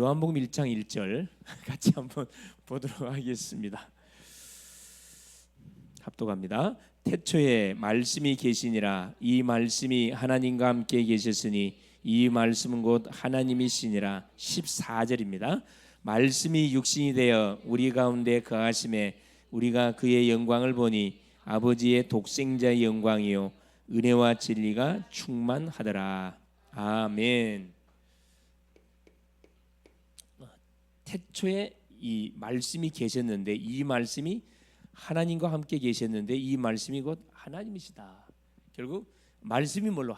요한복음 1장 1절 같이 한번 보도록 하겠습니다. 합독합니다. 태초에 말씀이 계시니라. 이 말씀이 하나님과 함께 계셨으니 이 말씀은 곧 하나님이시니라. 14절입니다. 말씀이 육신이 되어 우리 가운데 거하심에 우리가 그의 영광을 보니 아버지의 독생자의 영광이요 은혜와 진리가 충만하더라. 아멘. 태초에 이 말씀이 계셨는데 이 말씀이 하나님과 함께 계셨는데 이 말씀이 곧 하나님이시다. 결국 말씀이 뭘로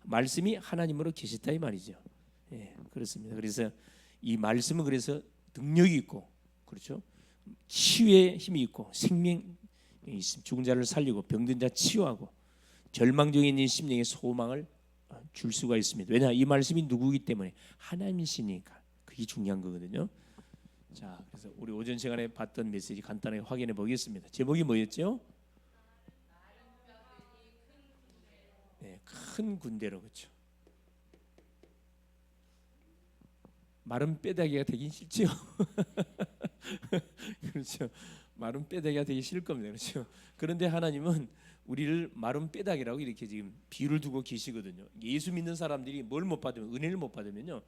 말씀이 하나님으로 계시다 이 말이죠. 예, 그렇습니다. 그래서 이 말씀은 그래서 능력이 있고 그렇죠. 치유의 힘이 있고 생명이 있습니다. 죽은 자를 살리고 병든 자 치유하고 절망 중에 있는 심령에 소망을 줄 수가 있습니다. 왜냐 이 말씀이 누구이기 때문에 하나님이시니까. 그게 중요한 거거든요. 자, 그래서 우리 오전 시간에 봤던 메시지 간단하게 확인해 보겠습니다. 제목이 뭐였죠? 네, 큰 군대로 그렇죠. 마른 뼈다귀가 되긴 싫죠. 그렇죠. 마른 뼈다귀가 되기 싫을 겁니다. 그렇죠. 그런데 하나님은 우리를 마른 뼈다귀라고 이렇게 지금 비유를 두고 계시거든요. 예수 믿는 사람들이 뭘 못 받으면 은혜를 못 받으면요.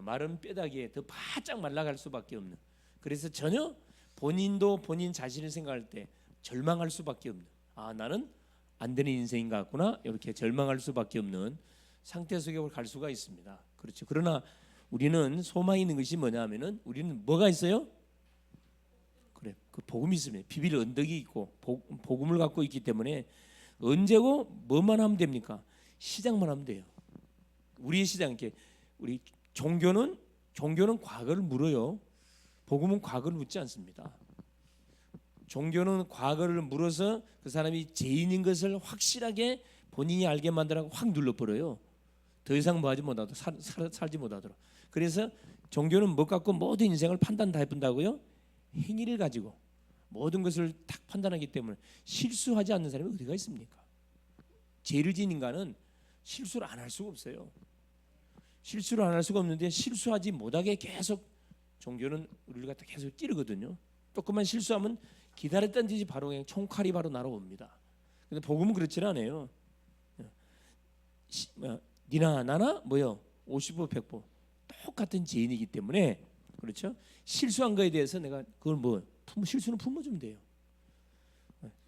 마른 뼈다귀에 더 바짝 말라갈 수밖에 없는. 그래서 전혀 본인도 본인 자신을 생각할 때 절망할 수밖에 없는. 아 나는 안 되는 인생인 것 같구나 이렇게 절망할 수밖에 없는 상태 속에 갈 수가 있습니다. 그렇죠. 그러나 우리는 소망이 있는 것이 뭐냐면은 우리는 뭐가 있어요? 그래 그 복음이 있습니다. 비빌 언덕이 있고 복음을 갖고 있기 때문에 언제고 뭐만 하면 됩니까? 시작만 하면 돼요. 우리의 시작 이렇게 우리 종교는 과거를 물어요. 복음은 과거를 묻지 않습니다. 종교는 과거를 물어서 그 사람이 죄인인 것을 확실하게 본인이 알게 만들라고 확 눌러버려요. 더 이상 뭐하지 못하도록 살지 못하도록. 그래서 종교는 뭐 갖고 모든 인생을 판단 다 해본다고요? 행위를 가지고 모든 것을 딱 판단하기 때문에 실수하지 않는 사람이 어디가 있습니까? 죄를 지은 인간은 실수를 안 할 수가 없어요. 실수를 안 할 수가 없는데 실수하지 못하게 계속 종교는 우리를 갖다 계속 찌르거든요. 조금만 실수하면 기다렸던 듯이 바로 그냥 총칼이 바로 날아옵니다. 근데 복음은 그렇지 않아요. 니나 나나 뭐요? 50보 100보 똑같은 죄인이기 때문에 그렇죠. 실수한 거에 대해서 내가 그걸 실수는 품어주면 돼요.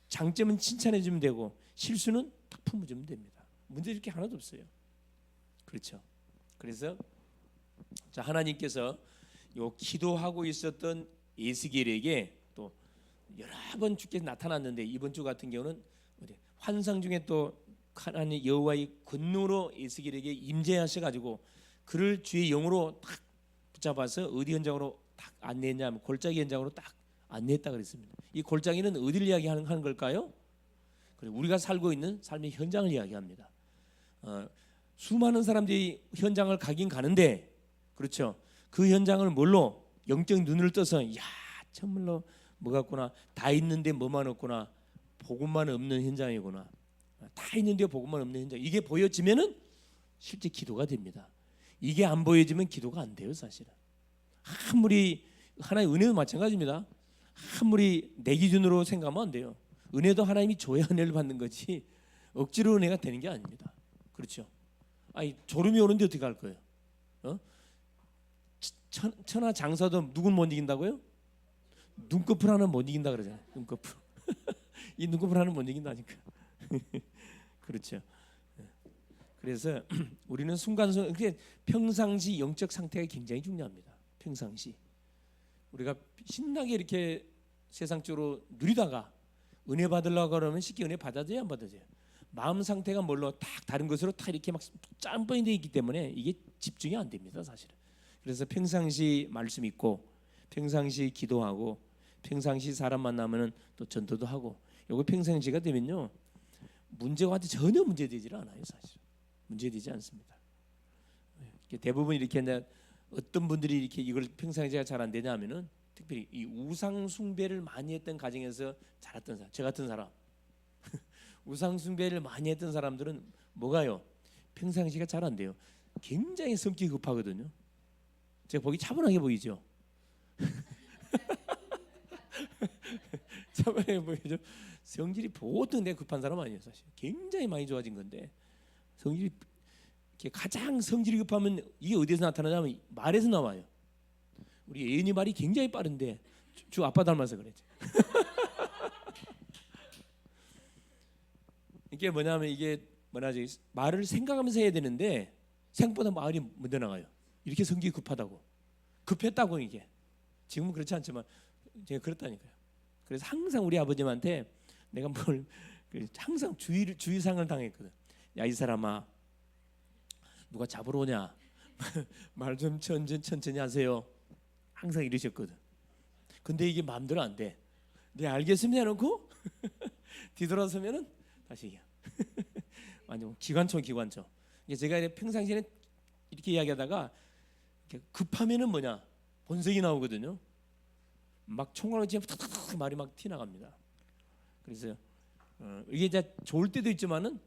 장점은 칭찬해주면 되고 실수는 딱 품어주면 됩니다. 문제 이렇게 하나도 없어요. 그렇죠. 그래서 자 하나님께서 요 기도하고 있었던 에스겔에게 또 여러 번 주께서 나타났는데 이번 주 같은 경우는 환상 중에 또 하나님 여호와의 권능으로 에스겔에게 임재하셔 가지고 그를 주의 영으로 딱 붙잡아서 어디 현장으로 딱 안내했냐면 골짜기 현장으로 딱 안내했다 그랬습니다. 이 골짜기는 어디를 이야기하는 걸까요? 그래 우리가 살고 있는 삶의 현장을 이야기합니다. 수많은 사람들이 현장을 가긴 가는데 그렇죠. 그 현장을 뭘로 영적 눈을 떠서 야 정말로 뭐 같구나 다 있는데 뭐만 없구나 복음만 없는 현장이구나 다 있는데 복음만 없는 현장 이게 보여지면은 실제 기도가 됩니다. 이게 안 보여지면 기도가 안 돼요 사실은. 아무리 하나의 은혜도 마찬가지입니다. 아무리 내 기준으로 생각하면 안 돼요. 은혜도 하나님이 줘야 은혜를 받는 거지 억지로 은혜가 되는 게 아닙니다. 그렇죠. 아니 졸음이 오는데 어떻게 할 거예요? 천하 장사도 누군 못 이긴다고요? 눈꺼풀 하나 못 이긴다 그러잖아요. 눈꺼풀. 이 눈꺼풀 하나 못 이긴다니까. 그렇죠. 그래서 우리는 순간순간 평상시 영적 상태가 굉장히 중요합니다. 평상시 우리가 신나게 이렇게 세상적으로 누리다가 은혜 받으려고 그러면 쉽게 은혜 받아줘야 안 받아줘요. 마음 상태가 뭘로 딱 다른 것으로 딱 이렇게 막 짬뽕이 되어 있기 때문에 이게 집중이 안 됩니다 사실은. 그래서 평상시 말씀 있고 평상시 기도하고 평상시 사람 만나면은 또 전도도 하고 요거 평상시가 되면요 문제가 전혀 문제되지 않아요 사실. 문제되지 않습니다. 대부분 이렇게 어떤 분들이 이렇게 이걸 평상시가 잘 안 되냐 하면은 특별히 이 우상 숭배를 많이 했던 가정에서 자랐던 사람, 저 같은 사람 우상 숭배를 많이 했던 사람들은 뭐가요? 평상시가 잘 안 돼요. 굉장히 성격이 급하거든요. 제가 보기 차분하게 보이죠? 차분하게 보이죠? 성질이 보통 내가 급한 사람 아니에요. 사실 굉장히 많이 좋아진 건데, 성질이 가장 성질이 급하면 이게 어디서 나타나냐면 말에서 나와요. 우리 예은이 말이 굉장히 빠른데 주 아빠 닮아서 그랬지. 이게 뭐냐면 이게 뭐냐지, 말을 생각하면서 해야 되는데 생각보다 말이 먼저 나가요. 이렇게 성질이 급하다고, 급했다고. 이게 지금은 그렇지 않지만 제가 그랬다니까요. 그래서 항상 우리 아버님한테 내가 뭘 항상 주의상을 당했거든. 야, 이 사람아, 누가 잡으러 오냐? 말 좀 천천히 하세요. 항상 이러셨거든. 근데 이게 마음대로 안 돼. 네, 알겠습니다 해놓고 뒤돌아서면은 다시 얘기해. 완전 기관총. 이게 제가 평상시에는 이렇게 이야기하다가 이렇게 급하면은 뭐냐, 본색이 나오거든요. 막 총알을 지금 탁탁탁 말이 막 튀어나갑니다. 그래서 이게 이제 좋을 때도 있지만은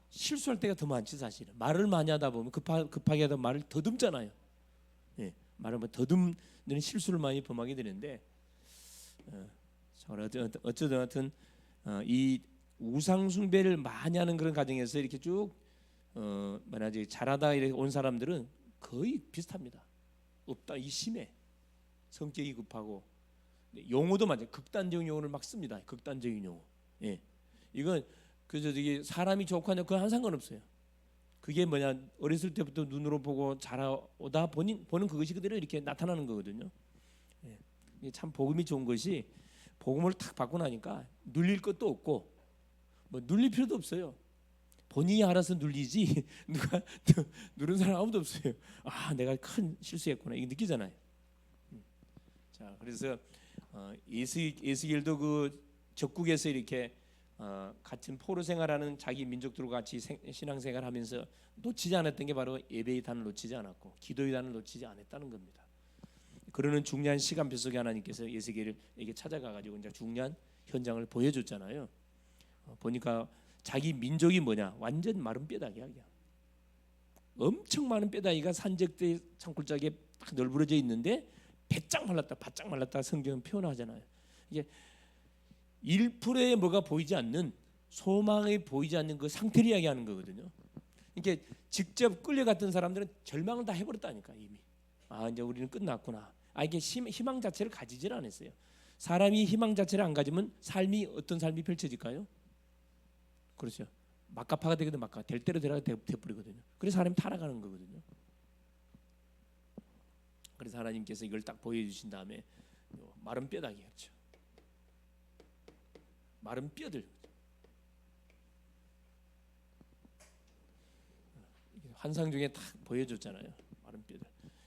실수할 때가 더 많지. 사실은 말을 많이 하다 보면 급하게 하다 말을 더듬잖아요. 예, 말을 더듬는 실수를 많이 범하게 되는데, 어쩌든 하여튼 이 우상 숭배를 많이 하는 그런 가정에서 이렇게 쭉 말하지 잘하다 이렇게 온 사람들은 거의 비슷합니다. 없다, 이 심해. 성격이 급하고, 용어도 맞아요. 극단적인 용어를 막 씁니다. 극단적인 용어. 예, 이건 그저 이게 사람이 좋고 하냐 그건 한 상관없어요. 그게 뭐냐, 어렸을 때부터 눈으로 보고 자라오다 보는 그것이 그대로 이렇게 나타나는 거거든요. 예, 이게 참 복음이 좋은 것이, 복음을 탁 받고 나니까 눌릴 것도 없고, 뭐 눌릴 필요도 없어요. 본인이 알아서 눌리지 누가 누른 사람 아무도 없어요. 아, 내가 큰 실수했구나, 이게 느끼잖아요. 자, 그래서 예수길도 그 적국에서 이렇게 같은 포로 생활하는 자기 민족들과 같이 신앙생활하면서 놓치지 않았던 게 바로 예배의 단을 놓치지 않았고 기도의 단을 놓치지 않았다는 겁니다. 그러는 중요한 시간표 속에 하나님께서 예수길에게 찾아가가지고 이제 중요한 현장을 보여줬잖아요. 보니까 자기 민족이 뭐냐, 완전 마른 뼈다귀야. 엄청 많은 뼈다귀가 산적대 산골짜기에 딱 널브러져 있는데 바짝 말랐다 성경은 표현하잖아요. 이게 1%의 뭐가 보이지 않는, 소망이 보이지 않는 그 상태를 이야기하는 거거든요. 이게 직접 끌려갔던 사람들은 절망을 다 해버렸다니까 이미. 아, 이제 우리는 끝났구나. 아, 이게 희망 자체를 가지질 않았어요. 사람이 희망 자체를 안 가지면 삶이 어떤 삶이 펼쳐질까요? 그렇죠. 막가파가 되거든. 될 대로 되라가 돼버리거든요. 그래서 사람이 타락하는 거거든요. 그래서 하나님께서 이걸 딱 보여주신 다음에 마른 뼈다귀, 그렇죠. 마른 뼈들, 환상 중에 딱 보여줬잖아요. 마른 뼈들.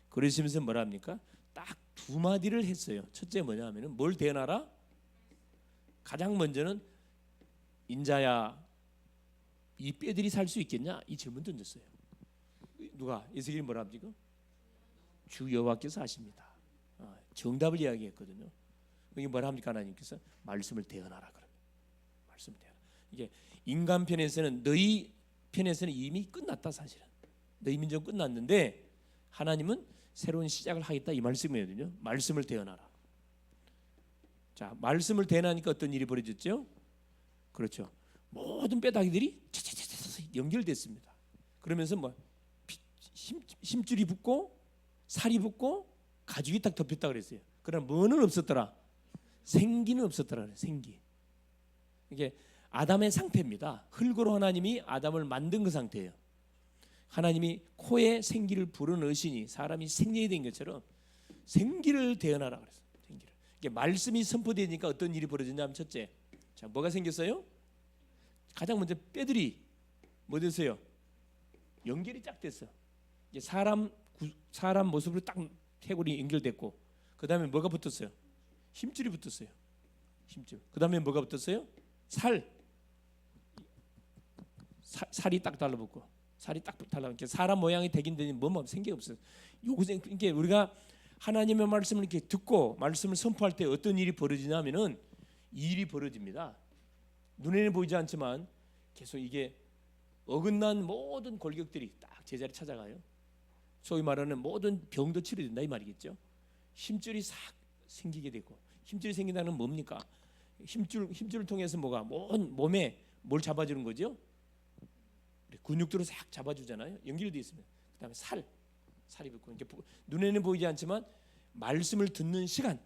그러시면서 뭐라 합니까? 딱 두 마디를 했어요. 첫째 뭐냐면은 뭘 대놔라? 가장 먼저는 인자야, 이 뼈들이 살 수 있겠냐? 이 질문 던졌어요. 누가? 예수님이 뭐라 합니까? 주 여호와께서 하십니다. 정답을 이야기했거든요. 이게 뭐라 합니까? 하나님께서 말씀을 대언하라 그래요. 말씀을 대언. 이게 인간 편에서는, 너희 편에서는 이미 끝났다. 사실은 너희 민족 끝났는데 하나님은 새로운 시작을 하겠다, 이 말씀이거든요. 말씀을 대언하라. 자, 말씀을 대언하니까 어떤 일이 벌어졌죠? 그렇죠. 모든 뼈다귀들이 연결됐습니다. 그러면서 뭐 힘줄이 붙고 살이 붙고 가죽이 딱 덮였다 그랬어요. 그러나 뭐는 없었더라? 생기는 없었더라. 생기. 이게 아담의 상태입니다. 흙으로 하나님이 아담을 만든 그 상태예요. 하나님이 코에 생기를 불어넣으시니 사람이 생명이 된 것처럼 생기를 대언하라 그랬어요. 생기를. 이게 말씀이 선포되니까 어떤 일이 벌어졌냐면, 첫째, 자, 뭐가 생겼어요? 가장 먼저 뼈들이 뭐 됐어요? 연결이 쫙 됐어. 이게 사람 모습으로 딱 태골이 연결됐고, 그 다음에 뭐가 붙었어요? 힘줄이 붙었어요. 힘줄. 그 다음에 뭐가 붙었어요? 살이 딱 달라붙고, 살이 딱 달라붙고, 사람 모양이 되긴 되니 뭐뭐 생기 없어요. 이게 우리가 하나님의 말씀을 이렇게 듣고 말씀을 선포할 때 어떤 일이 벌어지냐면은 일이 벌어집니다. 눈에는 보이지 않지만 계속 이게 어긋난 모든 골격들이 딱 제자리 찾아가요. 소위 말하는 모든 병도 치료된다 이 말이겠죠. 힘줄이 싹 생기게 되고, 힘줄이 생긴다는 건 뭡니까? 힘줄을 통해서 뭐가 몸에 뭘 잡아주는 거죠? 근육들을 싹 잡아주잖아요. 연결되어 있습니다. 그다음에 살이 붙고, 눈에는 보이지 않지만 말씀을 듣는 시간,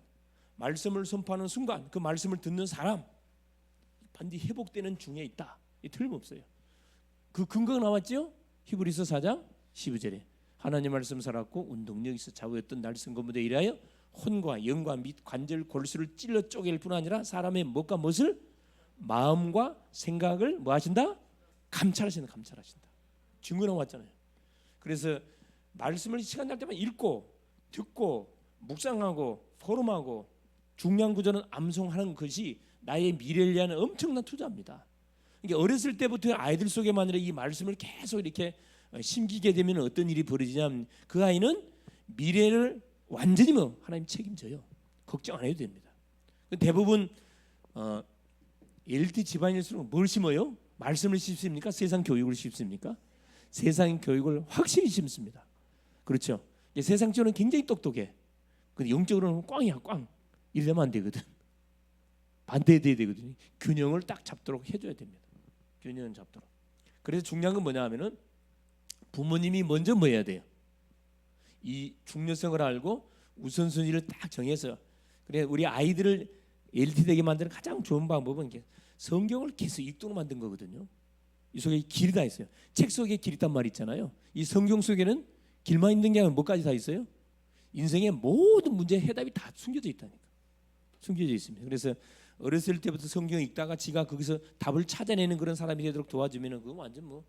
말씀을 선포하는 순간, 그 말씀을 듣는 사람 반드시 회복되는 중에 있다. 이 틀림없어요. 그 근거가 나왔죠? 히브리서 4장 12절에 하나님 말씀 살았고 운동력 있어 좌우였던 날선 것무대 이라여 혼과 영과 및 관절 골수를 찔러 쪼갤 뿐 아니라 사람의 무엇과 무엇을 마음과 생각을 뭐 하신다? 감찰하신다. 증거 나왔잖아요. 그래서 말씀을 시간 날 때만 읽고 듣고 묵상하고 포럼하고 중요한 구절은 암송하는 것이 나의 미래를 위한 엄청난 투자입니다. 그러니까 어렸을 때부터 아이들 속에만 이 말씀을 계속 이렇게 심기게 되면 어떤 일이 벌어지냐면 그 아이는 미래를 완전히 하나님 책임져요. 걱정 안 해도 됩니다. 대부분 LT 집안일수록 뭘 심어요? 말씀을 심습니까? 세상 교육을 심습니까? 세상 교육을 확실히 심습니다. 그렇죠? 세상적으로는 굉장히 똑똑해. 근데 영적으로는 꽝이야, 꽝. 이러면 안 되거든. 반대돼야 되거든요. 균형을 딱 잡도록 해줘야 됩니다. 균형을 잡도록. 그래서 중요한 건 뭐냐 하면은 부모님이 먼저 뭐 해야 돼요? 이 중요성을 알고 우선순위를 딱 정해서, 그래 우리 아이들을 LT 되게 만드는 가장 좋은 방법은 성경을 계속 읽도록 만든 거거든요. 이 속에 길이 다 있어요. 책 속에 길이 있단 말 있잖아요. 이 성경 속에는 길만 있는 게 아니라 뭐까지 다 있어요? 인생의 모든 문제의 해답이 다 숨겨져 있다니까. 숨겨져 있습니다. 그래서 어렸을 때부터 성경 읽다가 지가 거기서 답을 찾아내는 그런 사람이 되도록 도와주면은 그거 완전 뭐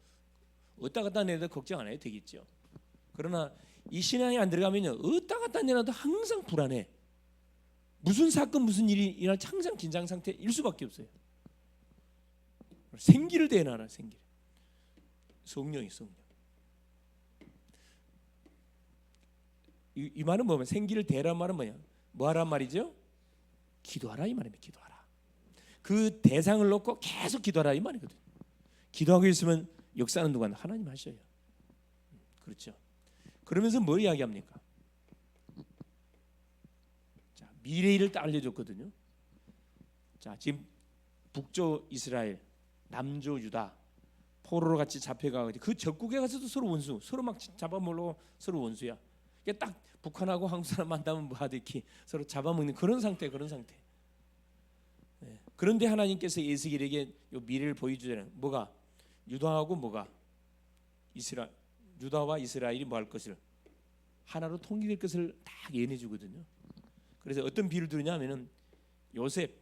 어디다 갖다 내도 걱정 안 해도 되겠죠. 그러나 이 신앙이 안 들어가면요, 어디다 갖다 내놔도 항상 불안해. 무슨 사건 무슨 일이 일어날지 항상 긴장 상태일 수밖에 없어요. 생기를 대놔라. 생기. 성령이 성령. 이 말은 뭐면 생기를 대란 말은 뭐냐? 뭐 하란 말이죠? 기도하라 이 말입니다. 기도하라. 그 대상을 놓고 계속 기도하라 이 말이거든요. 기도하고 있으면 역사는 누가 하나님 하셔요. 그렇죠. 그러면서 뭘 이야기합니까? 자, 미래일을 딱 알려줬거든요. 자, 지금 북조 이스라엘, 남조 유다 포로로 같이 잡혀가고 그 적국에 가서도 서로 원수, 서로 막 잡아먹고 서로 원수야. 이게 딱 북한하고 한국 사람 만나면 뭐 하듯이 서로 잡아먹는 그런 상태. 네. 그런데 하나님께서 에스겔에게 요 미래를 보여주잖아요. 뭐가? 유다하고 뭐가? 유다와 이스라엘이 뭐 할 것을 하나로 통일될 것을 딱 예언해 주거든요. 그래서 어떤 비유를 들으냐면은 요셉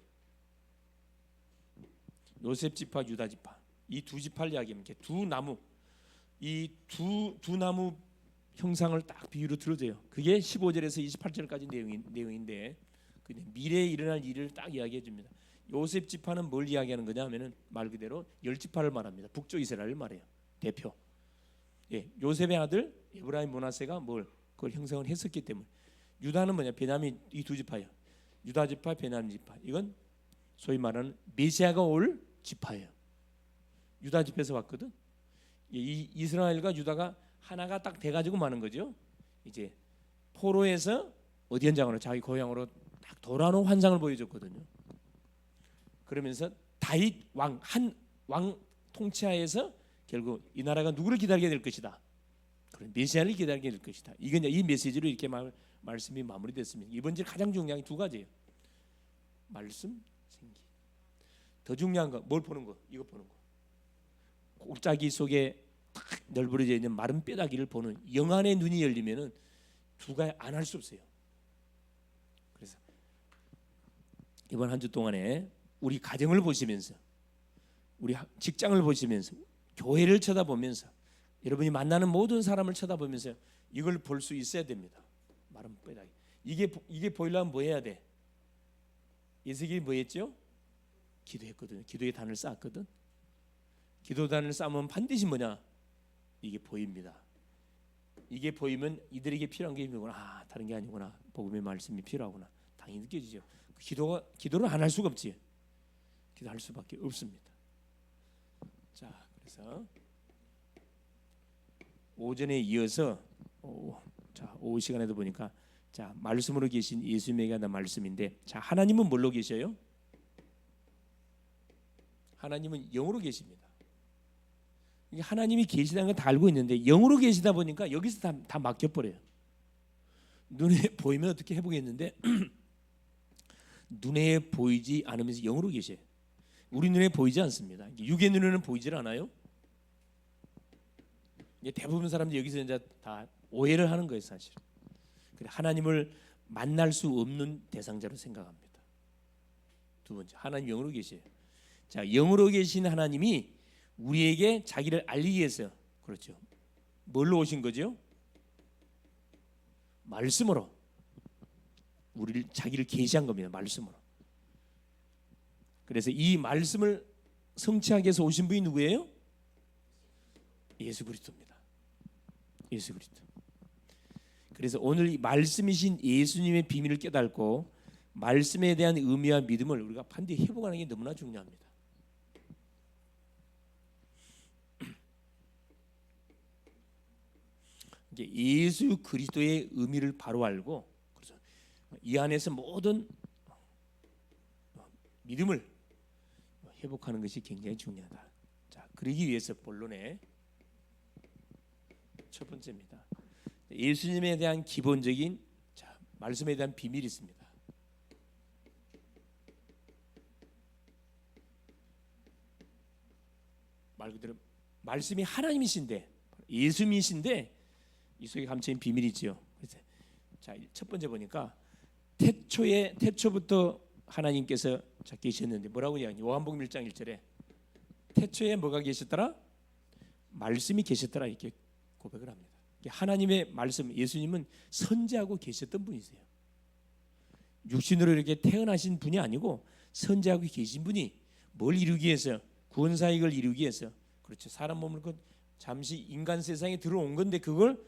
지파, 유다 지파 이 두 지파를 이야기하면 두 나무, 이 두 나무 형상을 딱 비유로 들어줘요. 그게 15절에서 28절까지 내용인데 미래에 일어날 일을 딱 이야기해 줍니다. 요셉 지파는 뭘 이야기하는 거냐 하면은 말 그대로 10지파를 말합니다. 북쪽 이스라엘을 말해요. 대표. 예, 요셉의 아들 에브라임 므낫세가 그걸 형성을 했었기 때문에. 유다는 뭐냐? 베냐민 이 두 지파예요. 유다 지파, 베냐민 지파. 이건 소위 말하는 메시아가 올 지파예요. 유다 지파에서 왔거든. 이 이스라엘과 유다가 하나가 딱 돼가지고 마는 거죠. 이제 포로에서 어디 현장으로 자기 고향으로 딱 돌아오는 환상을 보여줬거든요. 그러면서 다윗 한 왕 통치하에서 결국 이 나라가 누구를 기다리게 될 것이다. 그런 메시아를 기다리게 될 것이다. 이건 이 메시지로 이렇게 말씀이 마무리됐습니다. 이번 주 가장 중요한 게 두 가지예요. 말씀, 생기. 더 중요한 거 뭘 보는 거? 이거 보는 거. 골짜기 속에 탁 널브러져 있는 마른 뼈다귀를 보는 영안의 눈이 열리면은 두가 안 할 수 없어요. 그래서 이번 한 주 동안에 우리 가정을 보시면서, 우리 직장을 보시면서, 교회를 쳐다보면서, 여러분이 만나는 모든 사람을 쳐다보면서 이걸 볼 수 있어야 됩니다. 마른 뼈다귀. 이게 보이려면 뭐 해야 돼? 에스겔이 뭐 했죠? 기도했거든요. 기도의 단을 쌓았거든. 기도단을 쌓으면 반드시 뭐냐? 이게 보입니다. 이게 보이면 이들에게 필요한 게 뭐구나, 다른 게 아니구나, 복음의 말씀이 필요하구나 당연히 느껴지죠. 기도를 안 할 수가 없지. 기도할 수밖에 없습니다. 자, 그래서 오전에 이어서 오후 시간에도 보니까 자 말씀으로 계신 예수님에게 하는 말씀인데, 자 하나님은 뭘로 계셔요? 하나님은 영으로 계십니다. 하나님이 계시다는 건 다 알고 있는데 영으로 계시다 보니까 여기서 다 막혀버려요. 눈에 보이면 어떻게 해보겠는데 눈에 보이지 않으면서 영으로 계셔요. 우리 눈에 보이지 않습니다. 육의 눈에는 보이질 않아요. 대부분 사람들이 여기서 이제 다 오해를 하는 거예요, 사실. 하나님을 만날 수 없는 대상자로 생각합니다. 두 번째, 하나님 영으로 계셔요. 자, 영으로 계신 하나님이 우리에게 자기를 알리기 위해서, 그렇죠, 뭘로 오신 거죠? 말씀으로 우리를 자기를 계시한 겁니다. 말씀으로. 그래서 이 말씀을 성취하기 위해서 오신 분이 누구예요? 예수 그리스도입니다. 예수 그리스도. 그래서 오늘 이 말씀이신 예수님의 비밀을 깨닫고 말씀에 대한 의미와 믿음을 우리가 반드시 회복하는 게 너무나 중요합니다. 예수 그리스도의 의미를 바로 알고, 그래서 이 안에서 모든 믿음을 회복하는 것이 굉장히 중요하다. 자, 그러기 위해서 본론의 첫 번째입니다. 예수님에 대한 기본적인 말씀에 대한 비밀이 있습니다. 말 그대로 말씀이 하나님이신데, 예수님이신데 이 속에 감춰진 비밀이지요. 그래서 자, 첫 번째 보니까 태초부터 하나님께서 계셨는데 뭐라고 이야기해요? 요한복음 1장 1절에 태초에 뭐가 계셨더라? 말씀이 계셨더라, 이렇게 고백을 합니다. 하나님의 말씀, 예수님은 선지하고 계셨던 분이세요. 육신으로 이렇게 태어나신 분이 아니고 선지하고 계신 분이 뭘 이루기 위해서? 구원사역을 이루기 위해서, 그렇죠, 사람 몸을 잠시 인간 세상에 들어온 건데 그걸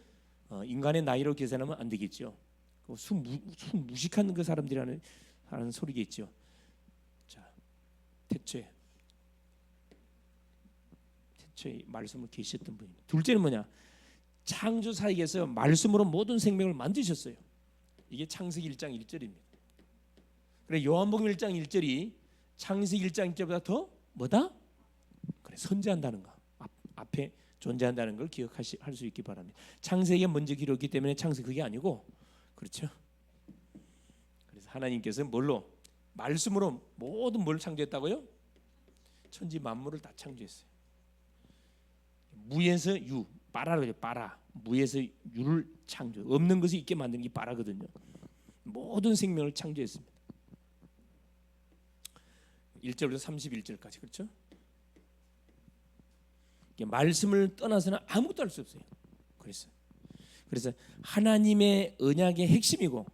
인간의 나이로 계산하면 안 되겠죠. 무식한 그 사람들이 하는 소리겠죠. 자, 태초에 말씀을 계셨던 분입니다. 둘째는 뭐냐? 창조 사역에서 말씀으로 모든 생명을 만드셨어요. 이게 창세기 1장 1절입니다. 그래, 요한복음 1장 1절이 창세기 1장 1절보다 더 뭐다? 그래, 선지한다는 거, 앞에 존재한다는 걸 기억할 수 있기 바랍니다. 창세기가 먼저 기록했기 때문에 창세 그게 아니고, 그렇죠. 그래서 하나님께서 뭘로? 말씀으로 모든 뭘 창조했다고요? 천지 만물을 다 창조했어요. 무에서 유, 빠라로 빠라. 무에서 유를 창조. 없는 것이 있게 만드는 게 빠라거든요. 모든 생명을 창조했습니다. 1절부터 31절까지, 그렇죠? 말씀을 떠나서는 아무것도 할 수 없어요. 그래서 하나님의 언약의 핵심이고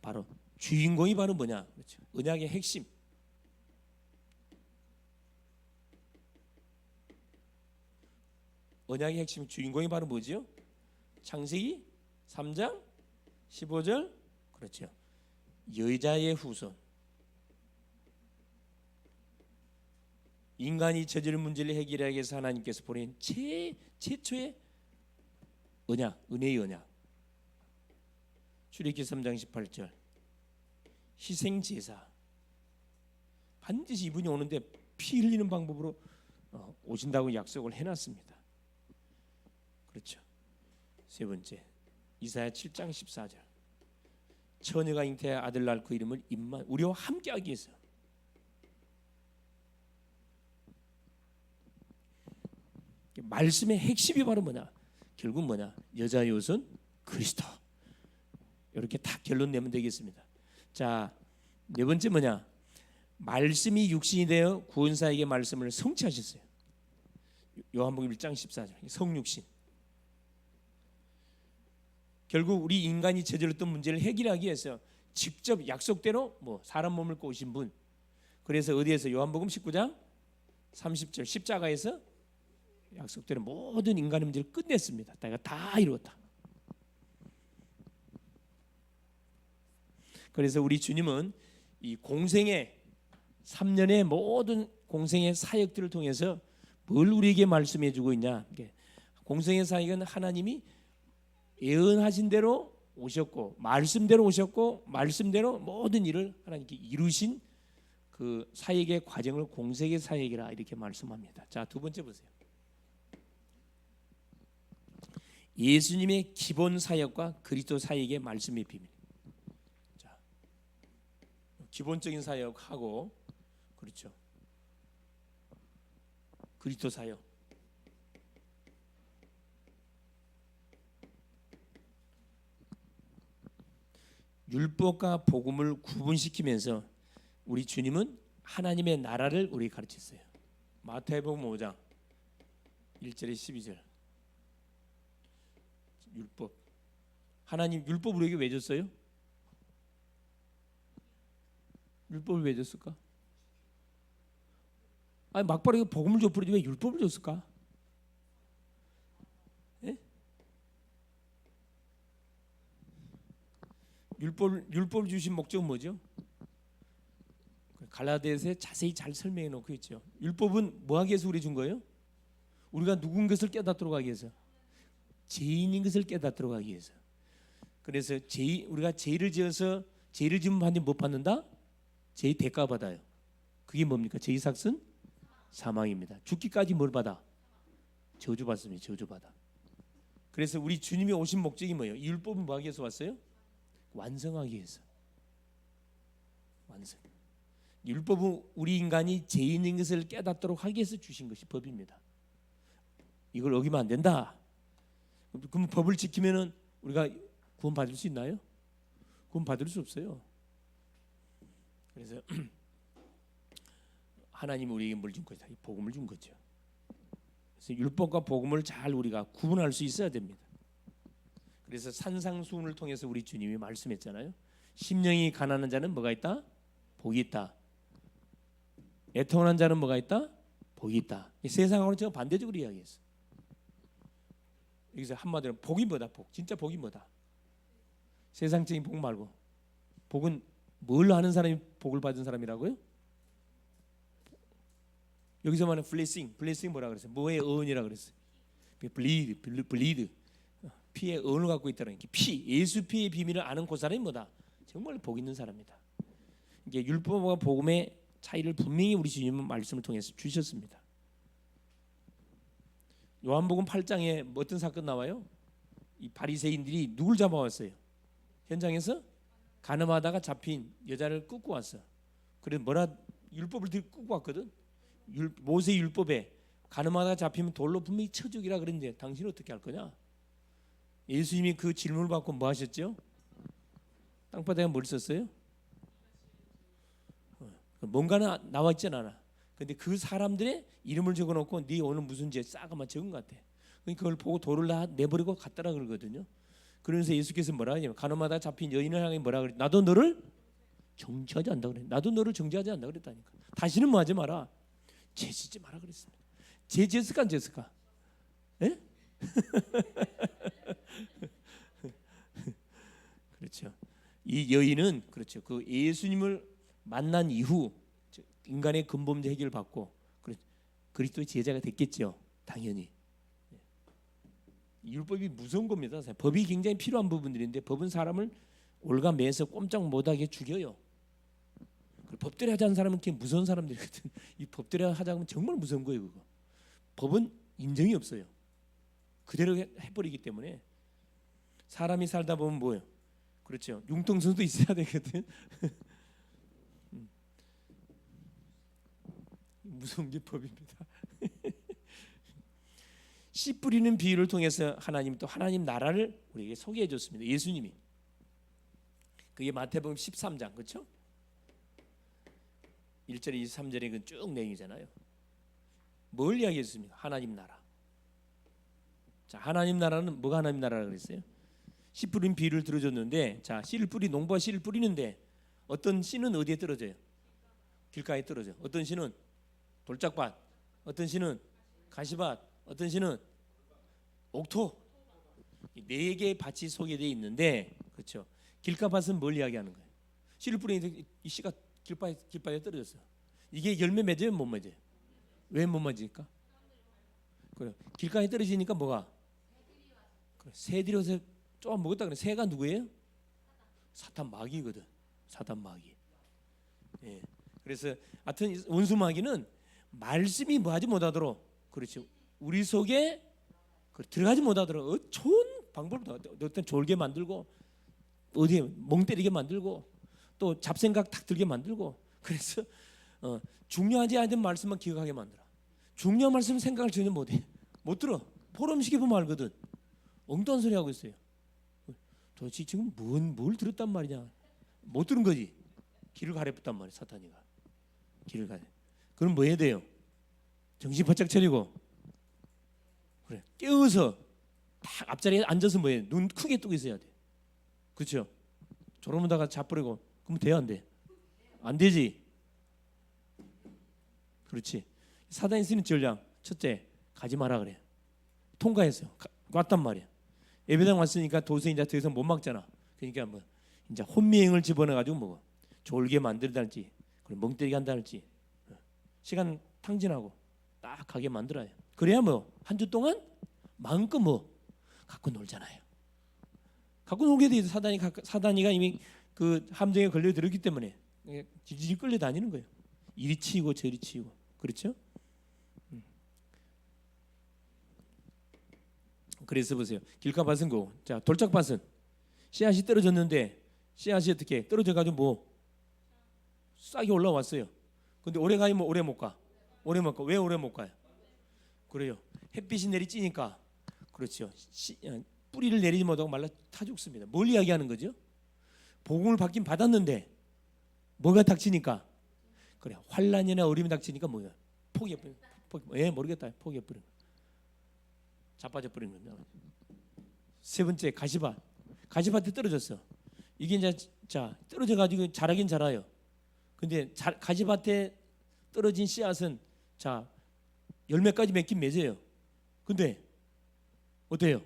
바로 주인공이 바로 뭐냐? 그렇죠. 언약의 핵심. 언약의 핵심 주인공이 바로 뭐지요? 창세기 3장 15절, 그렇죠. 여자의 후손. 인간이 저질 문제를 해결하기 위해서 하나님께서 보낸 최초의 언약, 은혜의 언약. 출애굽기 3장 18절. 희생 제사. 반드시 이분이 오는데 피 흘리는 방법으로 오신다고 약속을 해놨습니다. 그렇죠. 세 번째, 이사야 7장 14절. 처녀가 잉태하여 아들 낳을 그 이름을 임만, 우리와 함께하기 위해서. 말씀의 핵심이 바로 뭐냐? 결국 뭐냐? 여자의 옷은 그리스도. 이렇게 다 결론 내면 되겠습니다. 자, 네 번째 뭐냐? 말씀이 육신이 되어 구원사에게 말씀을 성취하셨어요. 요한복음 1장 14절. 성육신. 결국 우리 인간이 저질렀던 문제를 해결하기 위해서 직접 약속대로 사람 몸을 꼬신 분. 그래서 어디에서? 요한복음 19장 30절 십자가에서 약속대로 모든 인간의 문제를 끝냈습니다. 내가 다 이루었다. 그래서 우리 주님은 이 공생의 3년의 모든 공생의 사역들을 통해서 뭘 우리에게 말씀해 주고 있냐? 공생의 사역은 하나님이 예언하신 대로 오셨고 말씀대로 오셨고 말씀대로 모든 일을 하나님께 이루신 그 사역의 과정을 공생의 사역이라 이렇게 말씀합니다. 자, 두 번째 보세요. 예수님의 기본 사역과 그리스도 사역의 말씀의 비밀. 자, 기본적인 사역하고 그렇죠. 그리스도 사역. 율법과 복음을 구분시키면서 우리 주님은 하나님의 나라를 우리 가르쳤어요. 마태복음 5장 1절에 12절. 율법. 하나님 율법을 우리에게 왜 줬어요? 율법을 왜 줬을까? 아니 막바로 복음을 줘버리지 왜 율법을 줬을까? 예? 율법을 주신 목적은 뭐죠? 갈라디아서에 자세히 잘 설명해 놓고 있죠. 율법은 뭐 하기 위해서 우리 준 거예요? 우리가 누군 것을 깨닫도록 하기 위해서, 죄인인 것을 깨닫도록 하기 위해서. 그래서 우리가 죄를 지어서 죄를 지으면 하나님 못 받는다? 죄의 대가 받아요. 그게 뭡니까? 죄의 삭은 사망입니다. 죽기까지 뭘 받아? 저주 받습니다. 저주 받아. 그래서 우리 주님이 오신 목적이 뭐예요? 이 율법은 뭐 하기 위해서 왔어요? 완성하기 위해서. 완성. 율법은 우리 인간이 죄인인 것을 깨닫도록 하기 위해서 주신 것이 법입니다. 이걸 어기면 안 된다. 그럼 법을 지키면은 우리가 구원 받을 수 있나요? 구원 받을 수 없어요. 그래서 하나님이 우리에게 뭘 준 거죠? 복음을 준 거죠. 그래서 율법과 복음을 잘 우리가 구분할 수 있어야 됩니다. 그래서 산상수훈을 통해서 우리 주님이 말씀했잖아요. 심령이 가난한 자는 뭐가 있다? 복이 있다. 애통하는 자는 뭐가 있다? 복이 있다. 세상하고는 제가 반대적으로 이야기했어. 여기서 한마디로 복이 뭐다? 복. 진짜 복이 뭐다? 세상적인 복 말고 복은 뭘 하는 사람이 복을 받은 사람이라고요? 여기서 말하는 블레싱 뭐라 그랬어요? 뭐의 어원이라 그랬어요? 블리드 피의 어원을 갖고 있다는 게 피, 예수 피의 비밀을 아는 그 사람이 뭐다? 정말 복 있는 사람이다. 이게 율법과 복음의 차이를 분명히 우리 주님은 말씀을 통해서 주셨습니다. 요한복음 8장에 어떤 사건 나와요? 이 바리새인들이 누굴 잡아왔어요? 현장에서 간음하다가 잡힌 여자를 끌고 왔어. 그래서 율법을 끌고 왔거든. 모세 율법에 간음하다가 잡히면 돌로 분명히 쳐 죽이라 그랬는데 당신은 어떻게 할 거냐? 예수님이 그 질문을 받고 뭐 하셨죠? 땅바닥에 뭘 썼어요? 뭔가는 나와 있진 않아. 근데 그 사람들의 이름을 적어놓고 네 오늘 무슨 죄 싸가만 적은 것 같아. 그걸 보고 돌을 내버리고 갔더라 그러거든요. 그러면서 예수께서 뭐라 하냐면 간음하다 잡힌 여인을 향해 뭐라 그래? 나도 너를 정죄하지 않는다 그래. 나도 너를 정죄하지 않는다 그랬다니까. 다시는 뭐 하지 마라. 죄 짓지 마라 그랬습니다. 죄 지었을까 안 지었을까? 예? 그렇죠. 이 여인은 그렇죠. 그 예수님을 만난 이후 인간의 근본적 해결을 받고 그리스도의 제자가 됐겠죠. 당연히. 율법이 무서운 겁니다. 법이 굉장히 필요한 부분들인데 법은 사람을 올가매서 꼼짝 못하게 죽여요. 법대로 하자는 사람은 그게 무서운 사람들이거든. 이 법대로 하자면 정말 무서운 거예요. 그거. 법은 인정이 없어요. 그대로 해버리기 때문에 사람이 살다 보면 뭐예요? 그렇죠. 융통성도 있어야 되거든. 무서운 게 법입니다. 씨 뿌리는 비유를 통해서 하나님 또 하나님 나라를 우리에게 소개해 줬습니다. 예수님이. 그게 마태복음 13장 그렇죠? 1절에 23절에 그 쭉 내용이잖아요. 뭘 이야기했습니까? 하나님 나라. 자, 하나님 나라는 뭐가 하나님 나라라고 그랬어요? 씨 뿌린 비유를 들어줬는데, 자, 씨를 농부가 씨를 뿌리는데 어떤 씨는 어디에 떨어져요? 길가에 떨어져. 어떤 씨는 돌짝밭, 어떤 씨는 가시밭, 어떤 씨는 옥토. 네 개의 밭이 소개되어 있는데, 그렇죠? 길가밭은 뭘 이야기하는 거예요? 씨를 뿌리는데 이 씨가 길바닥에 떨어졌어. 이게 열매 맺어요, 못 맺어요? 왜 못 맺으니까? 그래. 길가에 떨어지니까 뭐가? 그래. 새들이 와서 또한 먹었다 그래. 새가 누구예요? 사탄 마귀거든. 사탄 마귀. 예. 그래서 하여튼 원수 마귀는 말씀이 뭐하지 못하도록, 그렇죠, 우리 속에 들어가지 못하도록 좋은 방법으로 어떤 졸게 만들고, 어디에 멍 때리게 만들고, 또 잡생각 탁 들게 만들고. 그래서 중요하지 않은 말씀만 기억하게 만들어. 중요한 말씀 생각을 전혀 못해. 못 들어. 포럼 시켜보면 알거든. 엉뚱한 소리 하고 있어요. 도대체 지금 뭘 들었단 말이냐. 못 들은 거지. 길을 가렸단 말이야. 사탄이가 길을 가려. 그럼 뭐 해야 돼요? 정신 바짝 차리고, 그래, 깨워서 딱 앞자리에 앉아서 뭐 해? 눈 크게 뜨고 있어야 돼. 그렇죠? 졸음하다가 자버리고 그러면 돼요, 안 돼? 안 되지. 그렇지. 사단이 쓰는 전략, 첫째, 가지 마라 그래. 통과했어요. 왔단 말이야. 예배당 왔으니까 도저히 이제 더 이상 못 막잖아. 그러니까 뭐 이제 혼미행을 집어넣어가지고 뭐 졸게 만들다할지, 멍 때리게 한다할지, 시간 탕진하고 딱 가게 만들어요. 그래야 뭐 한 주 동안 마음껏 뭐 갖고 놀잖아요. 갖고 놀게 돼. 사단이가 이미 그 함정에 걸려 들었기 때문에 질질 끌려 다니는 거예요. 이리 치고 저리 치고. 그렇죠? 그래서 보세요. 길가밭은 고, 자, 돌짝밭은 씨앗이 떨어졌는데 씨앗이 어떻게 떨어져가지고 뭐 싹이 올라왔어요. 근데 오래 가면 오래 못 가. 오래 못 가. 왜 오래 못 가요? 그래요. 햇빛이 내리쬐니까. 그렇죠. 뿌리를 내리지 못하고 말라 타 죽습니다. 뭘 이야기하는 거죠? 복음을 받긴 받았는데 뭐가 닥치니까, 그래, 환난이나 어려움이 닥치니까 뭐야? 포기해버려. 모르겠다. 포기해버려. 자빠져 버린 겁니다. 세 번째, 가시밭에 떨어졌어. 이게 이제 자 떨어져 가지고 자라긴 자라요. 근데 가시밭에 떨어진 씨앗은 자 열매까지 맺긴 맺어요. 근데 어때요?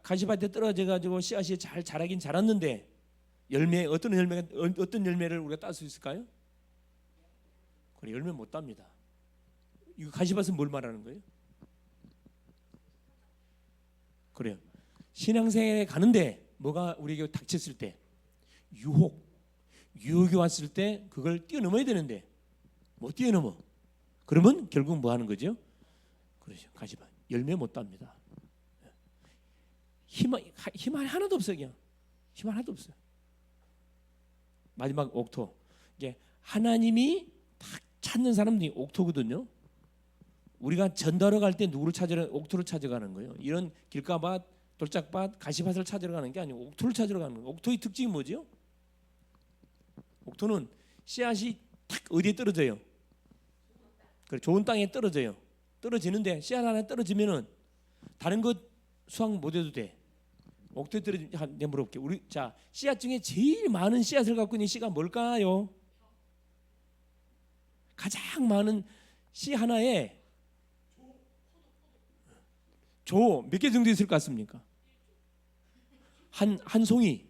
가시밭에 떨어져 가지고 씨앗이 잘 자라긴 자랐는데 어떤 열매를 우리가 딸 수 있을까요? 그래, 열매 못 땁니다. 이거 가시밭은 뭘 말하는 거예요? 그래요. 신앙생활에 가는데 뭐가 우리에게 닥쳤을 때, 유혹이 왔을 때 그걸 뛰어넘어야 되는데 못 뛰어넘어. 그러면 결국 뭐 하는 거죠? 그렇죠. 가시밭 열매 못 땁니다. 힘 하나도 없어요. 그냥 힘 하나도 없어요. 마지막 옥토. 이게 하나님이 딱 찾는 사람들이 옥토거든요. 우리가 전도하러 갈 때 누구를 찾으러, 옥토를 찾아가는 거예요. 이런 길가밭, 돌짝밭, 가시밭을 찾으러 가는 게 아니고 옥토를 찾으러 가는 거예요. 옥토의 특징이 뭐죠? 옥토는 씨앗이 탁 어디에 떨어져요? 그래, 좋은 땅에 떨어져요. 떨어지는데 씨앗 하나 떨어지면은 다른 것 수확 못 해도 돼. 옥토에 떨어지면 내가 물어볼게. 우리 자 씨앗 중에 제일 많은 씨앗을 갖고 있는 씨가 뭘까요? 가장 많은 씨 하나에 조 몇 개 정도 있을 것 같습니까? 한 송이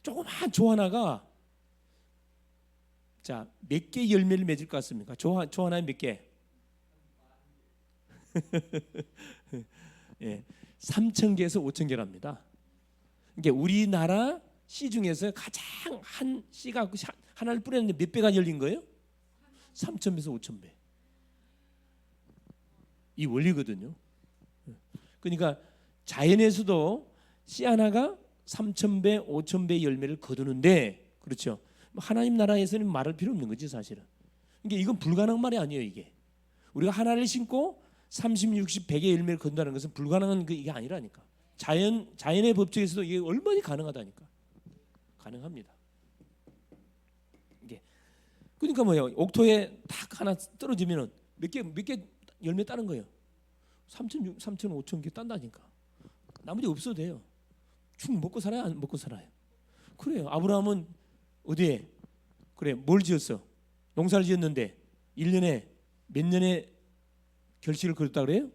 조그만 조 하나가 자 몇 개 열매를 맺을 것 같습니까? 조 하나에 몇 개? 예, 3,000개에서 5,000개랍니다. 이게 우리나라 씨 중에서 가장 한 씨가 하나를 뿌렸는데 몇 배가 열린 거예요? 3,000배에서 5,000배. 이 원리거든요. 그러니까 자연에서도 씨 하나가 3,000배, 5,000배 열매를 거두는데, 그렇죠. 하나님 나라에서는 말할 필요 없는 거지 사실은. 이게 이건 불가능한 말이 아니에요. 이게 우리가 하나를 심고 30, 60, 100의 열매를 거둔다는 것은 불가능한 이게 아니라니까. 자연의 법칙에서도 이게 얼마나 가능하다니까. 가능합니다. 이게 그러니까 뭐예요? 옥토에 딱 하나 떨어지면은 몇 개 열매 따는 거예요. 3,000, 5,000개 딴다니까. 나머지 없어도 돼요. 충 먹고 살아요, 안 먹고 살아요. 그래요. 아브라함은 어디에 그래 뭘 지었어? 농사를 지었는데 1년에 몇 년에 결실을 거뒀다 그래요?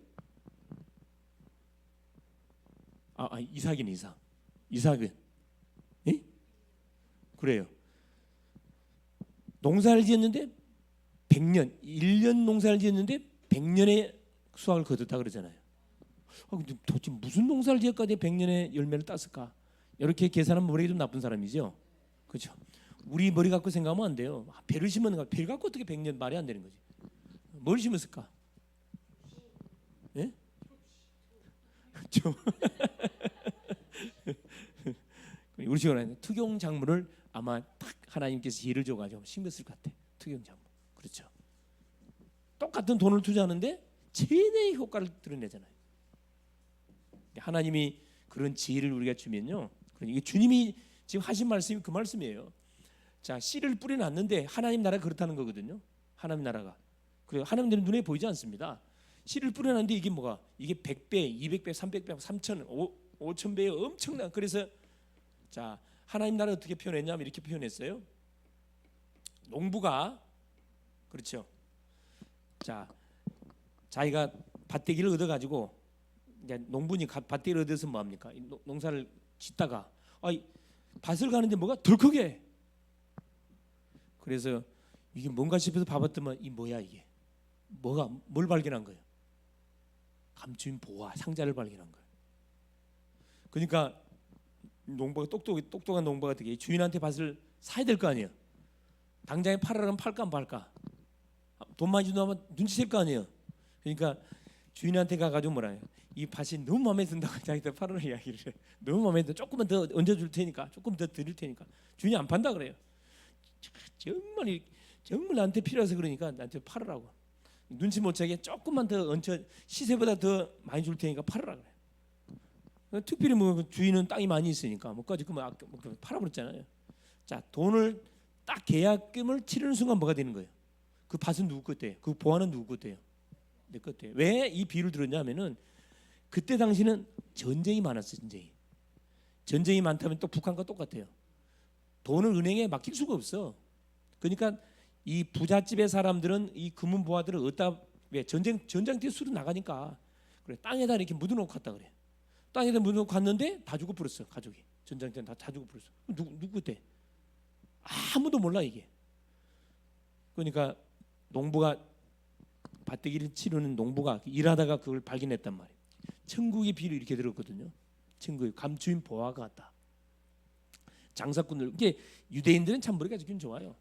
이삭은 예? 그래요. 농사를 지었는데 100년 1년 농사를 지었는데 100년의 수확을 거뒀다 그러잖아요. 근데 도대체 무슨 농사를 지어까지 100년의 열매를 땄을까? 이렇게 계산하면 머리가 좀 나쁜 사람이죠. 그렇죠? 우리 머리 갖고 생각하면 안 돼요. 배를 심었는가? 배를 갖고 어떻게 100년 말이 안 되는 거지. 뭘 심었을까? 예? 우리 시간에 투경 작물을 아마 딱 하나님께서 지혜를 줘가지고 심었을 것 같아. 투경 작물. 그렇죠. 똑같은 돈을 투자하는데 최대의 효과를 드러내잖아요. 하나님이 그런 지혜를 우리가 주면요. 이게 주님이 지금 하신 말씀이 그 말씀이에요. 자, 씨를 뿌려놨는데 하나님 나라가 그렇다는 거거든요. 하나님 나라가. 그래요. 하나님들은 눈에 보이지 않습니다. 씨를 뿌려놨는데 이게 뭐가? 이게 100배, 200배, 300배, 3,000, 5,000배의 엄청난. 그래서 자, 하나님 나라 어떻게 표현했냐면 이렇게 표현했어요. 농부가 그렇죠. 자, 자기가 밭대기를 얻어가지고 이제 농부니 밭대기를 얻어서 뭐 합니까? 농사를 짓다가 밭을 가는데 뭐가 덜 크게. 그래서 이게 뭔가 싶어서 봐봤더만 이 뭐야 이게? 뭘 발견한 거예요? 감추인 보화 상자를 발견한 거예요. 그러니까 농부가 똑똑한 농부가 되게 주인한테 밭을 사야 될 거 아니에요. 당장에 팔으라면 팔까 안 팔까? 돈 많이 준다면 눈치챌 거 아니에요. 그러니까 주인한테 가가지고 뭐라 해요? 이 밭이 너무 마음에 든다고 자기한테 팔으라 이야기를 해. 너무 마음에 든다. 조금만 더 얹어줄 테니까, 조금 더 드릴 테니까. 주인이 안 판다 그래요. 정말 나한테 필요해서 그러니까 나한테 팔으라고. 눈치 못 채게 조금만 더 얹혀 시세보다 더 많이 줄 테니까 팔으라 그래. 특별히 뭐 주인은 땅이 많이 있으니까 뭐까지 그만 팔아버렸잖아요. 자, 돈을 딱 계약금을 치르는 순간 뭐가 되는 거예요? 그 밭은 누구 것대요? 그 보화는 누구 것대요? 내 것대요. 왜 이 비유를 들었냐면은 그때 당시는 전쟁이 많았어요. 전쟁이 많다면 또 북한과 똑같아요. 돈을 은행에 맡길 수가 없어. 그러니까 이 부잣집의 사람들은 이 금은 보화들을 어디다 왜 전쟁터에 수로 나가니까 그래 땅에다 이렇게 묻어놓고 갔다 그래. 땅에다 묻어놓고 갔는데 다 죽어버렸어. 가족이 전쟁터에 다 죽어버렸어. 누구 때? 아무도 몰라 이게. 그러니까 농부가 밭대기를 치르는 농부가 일하다가 그걸 발견했단 말이에요. 천국의 비를 이렇게 들었거든요. 천국의 감추인 보화가 같다. 장사꾼들 이게 유대인들은 참 머리가 좋긴 좋아요.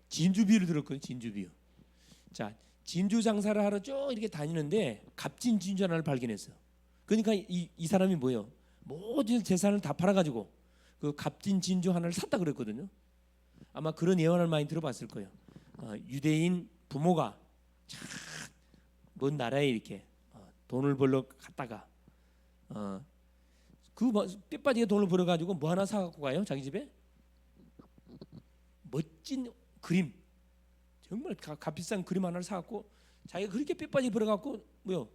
진주 비유를 들었거든요. 진주 비유. 자, 진주 장사를 하러 쭉 이렇게 다니는데 값진 진주 하나를 발견했어요. 그러니까 이 사람이 뭐예요? 모든 재산을 다 팔아가지고 그 값진 진주 하나를 샀다 그랬거든요. 아마 그런 예언을 많이 들어봤을 거예요. 유대인 부모가 먼 나라에 이렇게 돈을 벌러 갔다가 그 뼈빠지게 돈을 벌어가지고 뭐 하나 사갖고 가요? 자기 집에 멋진 그림, 정말 값비싼 그림 하나를 사갖고 자기가 그렇게 뼈빠지게 벌어갖고 뭐요?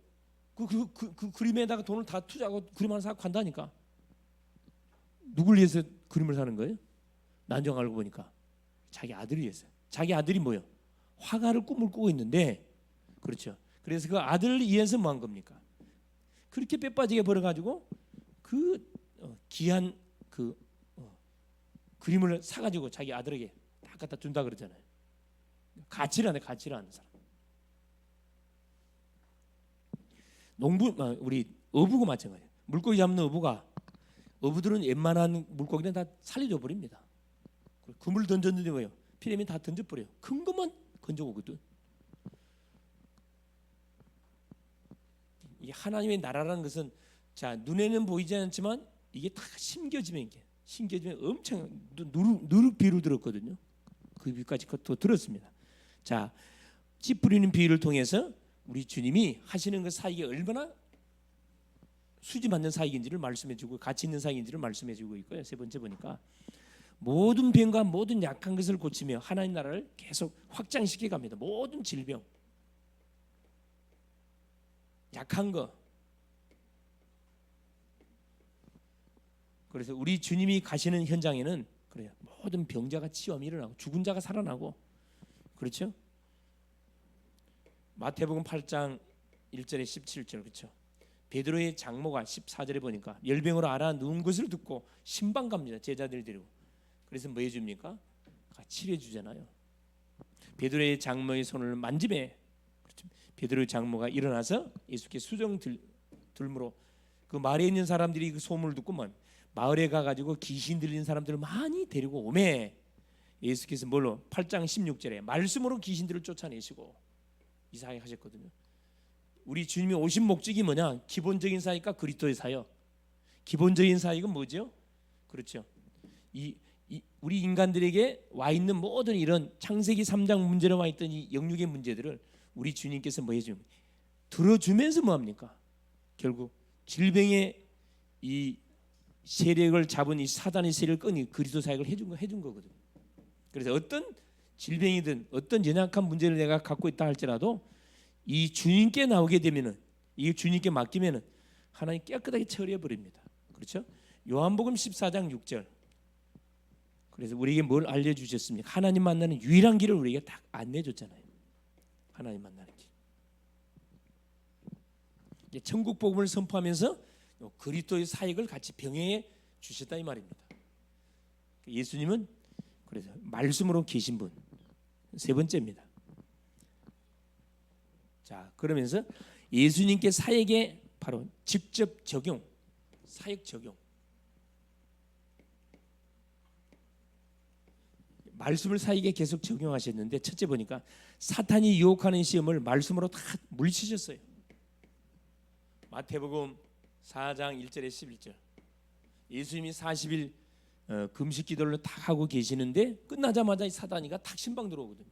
그 그림에다가 돈을 다 투자하고 그림 하나 사갖고 간다니까. 누굴 위해서 그림을 사는 거예요? 나중 알고 보니까 자기 아들을 위해서. 자기 아들이 뭐요? 화가를 꿈을 꾸고 있는데, 그렇죠. 그래서 그 아들을 위해서 뭐 한 겁니까? 그렇게 뼈빠지게 벌어가지고 그 귀한 그 그림을 사가지고 자기 아들에게 딱 갖다 준다 그러잖아요. 가치를 아는 사람. 농부 우리 어부가 마찬가지예요. 물고기 잡는 어부들은 웬만한 물고기는 다 살려줘 버립니다. 그물 던졌는데 뭐예요? 피레미 다 던져버려요. 큰 것만 건져오거든. 이 하나님의 나라라는 것은 자 눈에는 보이지 않지만 이게 다 심겨지면 엄청 누룩 비유를 들었거든요. 그 비유까지 또 들었습니다. 자, 씨 뿌리는 비유를 통해서 우리 주님이 하시는 그 사역이 얼마나 수지맞는 사역인지를 말씀해주고 가치 있는 사역인지를 말씀해주고 있고요. 세 번째 보니까 모든 병과 모든 약한 것을 고치며 하나님 나라를 계속 확장시켜 갑니다. 모든 질병, 약한 거. 그래서 우리 주님이 가시는 현장에는 그래요. 모든 병자가 치유함이 일어나고 죽은 자가 살아나고, 그렇죠? 마태복음 8장 1절에 17절, 그렇죠? 베드로의 장모가 14절에 보니까 열병으로 알아 누운 것을 듣고 신방 갑니다. 제자들 데리고. 그래서 뭐 해줍니까? 치료해 주잖아요. 베드로의 장모의 손을 만지매, 그렇죠? 베드로의 장모가 일어나서 예수께 들므로 그 마을에 있는 사람들이 그 소문을 듣고만 마을에 가가지고 귀신 들린 사람들을 많이 데리고 오매. 예수께서 뭘로 8장 16절에 말씀으로 귀신들을 쫓아내시고 이사하게 하셨거든요. 우리 주님이 오신 목적이 뭐냐? 기본적인 사역과 그리스도의 사역. 기본적인 사역은 뭐죠? 그렇죠. 우리 인간들에게 와 있는 모든 이런 창세기 3장 문제로 와 있던 이 영육의 문제들을 우리 주님께서 뭐 해주면 들어주면서 뭐 합니까? 결국 질병의 이 세력을 잡은 이 사단의 세력을 끄니 그리스도 사역을 해준 거거든요. 그래서 어떤 질병이든 어떤 연약한 문제를 내가 갖고 있다 할지라도 이 주님께 나오게 되면은 이 주님께 맡기면은 하나님 깨끗하게 처리해 버립니다. 그렇죠? 요한복음 14장 6절. 그래서 우리에게 뭘 알려주셨습니까? 하나님 만나는 유일한 길을 우리에게 딱 안내줬잖아요. 하나님 만나는 길. 천국 복음을 선포하면서 그리스도의 사역을 같이 병행해 주셨다 이 말입니다. 예수님은 그래서 말씀으로 계신 분. 세 번째입니다. 자, 그러면서 예수님께 사역에 바로 직접 적용, 사역 적용. 말씀을 사역에 계속 적용하셨는데 첫째 보니까 사탄이 유혹하는 시험을 말씀으로 다 물리치셨어요. 마태복음 4장 1절에 11절. 예수님이 40일 금식 기도를 다 하고 계시는데 끝나자마자 이 사단이가 탁 신방 들어오거든요.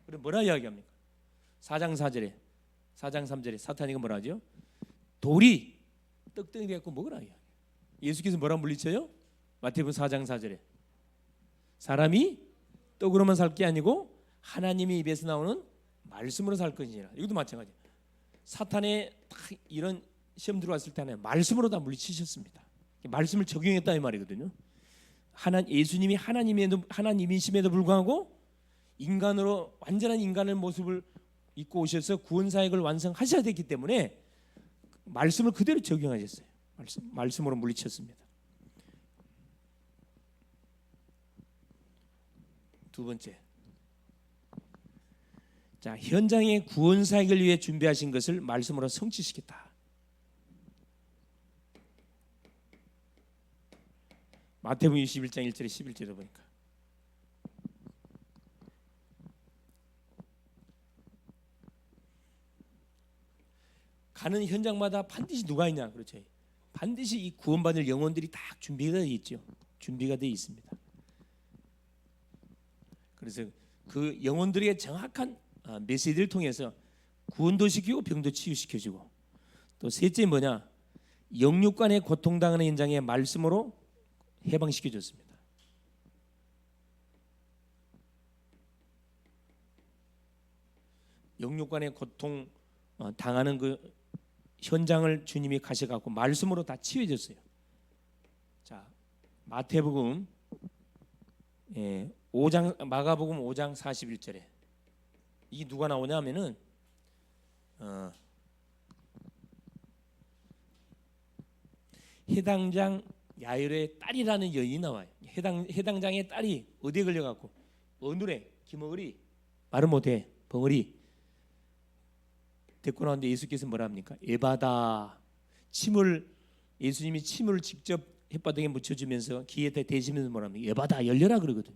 그럼 뭐라 이야기합니까? 4장 4절에 4장 3절에 사탄이가 뭐라 하죠? 돌이 떡덩이 갖고 먹으라 이야기. 예수께서 뭐라 물리쳐요? 마태복음 4장 4절에 사람이 떡으로만 살 게 아니고 하나님의 입에서 나오는 말씀으로 살 것이니라. 이것도 마찬가지. 사탄의 이런 시험 들어왔을 때는 말씀으로 다 물리치셨습니다. 말씀을 적용했다 이 말이거든요. 예수님이 하나님이심에도 불구하고 인간으로 완전한 인간의 모습을 입고 오셔서 구원 사역을 완성하셔야 됐기 때문에 말씀을 그대로 적용하셨어요. 말씀으로 물리쳤습니다. 두 번째, 자 현장의 구원 사역을 위해 준비하신 것을 말씀으로 성취시켰다. 마태복음 21장 1절에 11절에 보니까 가는 현장마다 반드시 누가 있냐, 그렇죠? 반드시 이 구원받을 영혼들이 다 준비가 되어 있죠. 준비가 되어 있습니다. 그래서 그 영혼들에게 정확한 메시지를 통해서 구원도 시키고 병도 치유시켜주고, 또 셋째 뭐냐, 영육간의 고통당하는 현장에 말씀으로 해방시켜줬습니다. 영육간의 고통 당하는 그 현장을 주님이 가셔갖고 말씀으로 다 치유해줬어요. 자, 마태복음 5장, 마가복음 5장 41절에 이게 누가 나오냐면은 해당장 야일의 딸이라는 여인이 나와요. 해당장의 딸이 어디에 걸려갖고 어눌해, 기머거리, 말을 못해, 벙어리 데리고 나왔는데 예수께서 뭐라 합니까? 에바다. 예수님이 침을 직접 햇바닥에 묻혀주면서 귀에다 대시면서 뭐라 합니까? 에바다, 열려라 그러거든.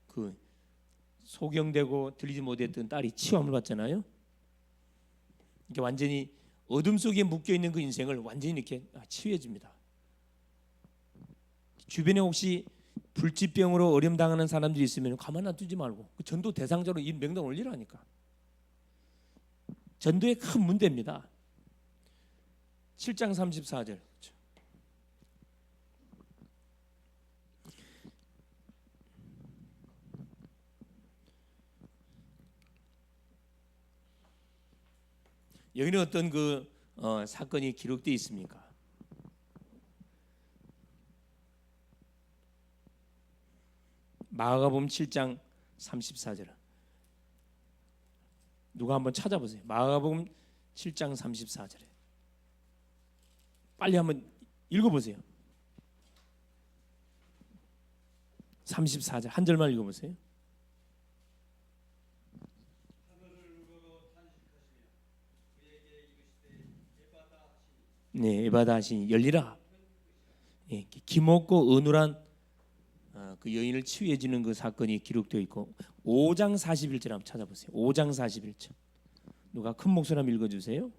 그 소경되고 들리지 못했던 딸이 치유함을 받잖아요. 이게 완전히 어둠 속에 묶여 있는 그 인생을 완전히 이렇게 치유해 줍니다. 주변에 혹시 불치병으로 어려움 당하는 사람들이 있으면 가만 놔두지 말고 그 전도 대상자로 이 명단 올리라니까. 전도의 큰 문제입니다. 7장 34절. 그렇죠. 여기는 어떤 그 사건이 기록되어 있습니까? 마가복음 7장 34절. 누가 한번 찾아보세요. 마가복음 7장 34절에 빨리 한번 읽어보세요. 34절 한 절만 읽어보세요. 네, 에바다 하시니 열리라. 예, 기먹고 어눌한 그 여인을 치유해 주는 그 사건이 기록되어 있고 5장 41절 한번 찾아보세요. 5장 41절. 누가 큰 목소리 한번 읽어 주세요.